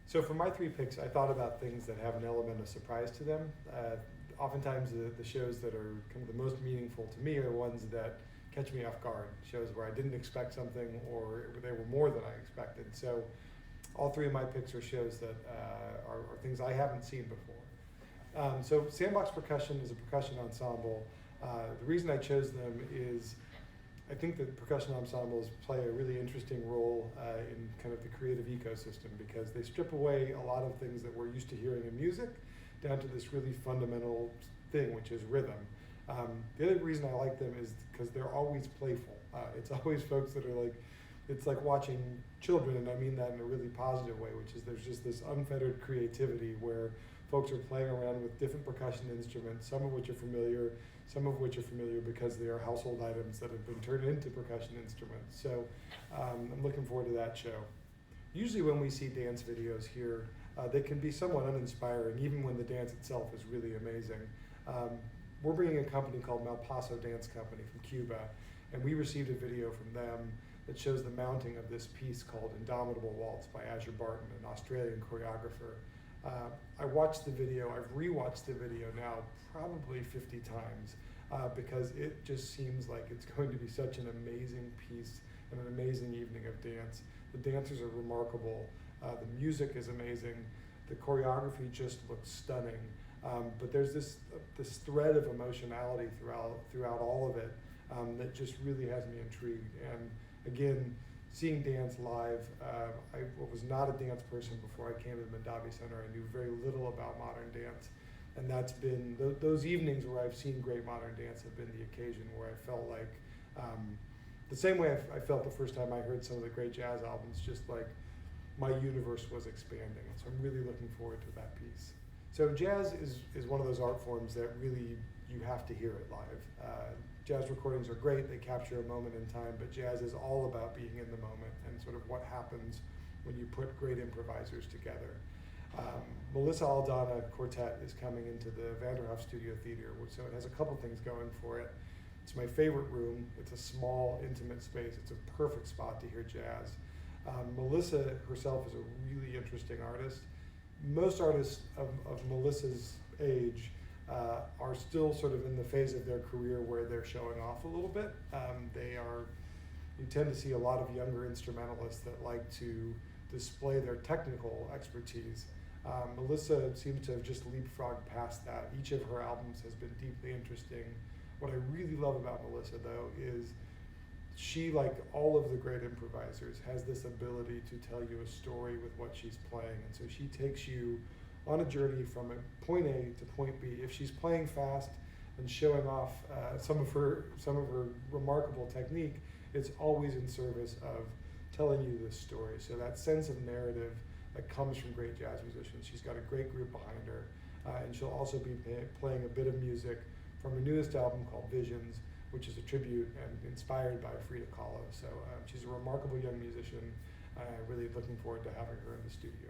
So for my three picks, I thought about things that have an element of surprise to them. Oftentimes the shows that are kind of the most meaningful to me are ones that catch me off guard, shows where I didn't expect something or they were more than I expected. So all three of my picks are shows that are things I haven't seen before. So Sandbox Percussion is a percussion ensemble. The reason I chose them is I think that percussion ensembles play a really interesting role in kind of the creative ecosystem because they strip away a lot of things that we're used to hearing in music down to this really fundamental thing, which is rhythm. The other reason I like them is because they're always playful. It's always folks that are like, it's like watching children, and I mean that in a really positive way, which is there's just this unfettered creativity where folks are playing around with different percussion instruments, some of which are familiar because they are household items that have been turned into percussion instruments. So I'm looking forward to that show. Usually when we see dance videos here, they can be somewhat uninspiring, even when the dance itself is really amazing. We're bringing a company called Malpaso Dance Company from Cuba, and we received a video from them that shows the mounting of this piece called Indomitable Waltz by Azure Barton, an Australian choreographer. I watched the video, I've rewatched the video now probably 50 times because it just seems like it's going to be such an amazing piece and an amazing evening of dance. The dancers are remarkable, the music is amazing, the choreography just looks stunning, but there's this thread of emotionality throughout all of it that just really has me intrigued. And again, seeing dance live, I was not a dance person before I came to the Mondavi Center. I knew very little about modern dance. And that's been, those evenings where I've seen great modern dance have been the occasion where I felt like, the same way I felt the first time I heard some of the great jazz albums, just like my universe was expanding. And so I'm really looking forward to that piece. So jazz is one of those art forms that really, you have to hear it live. Jazz recordings are great, they capture a moment in time, but jazz is all about being in the moment and sort of what happens when you put great improvisers together. Melissa Aldana Quartet is coming into the Vanderhoff Studio Theater, so it has a couple things going for it. It's my favorite room, it's a small, intimate space, it's a perfect spot to hear jazz. Melissa herself is a really interesting artist. Most artists of Melissa's age are still sort of in the phase of their career where they're showing off a little bit. You tend to see a lot of younger instrumentalists that like to display their technical expertise. Melissa seems to have just leapfrogged past that. Each of her albums has been deeply interesting. What I really love about Melissa, though, is she, like all of the great improvisers, has this ability to tell you a story with what she's playing. And so she takes you on a journey from point A to point B. If she's playing fast and showing off some of her remarkable technique, it's always in service of telling you this story. So that sense of narrative that comes from great jazz musicians. She's got a great group behind her, and she'll also be playing a bit of music from her newest album called Visions, which is a tribute and inspired by Frida Kahlo. So she's a remarkable young musician. I'm really looking forward to having her in the studio.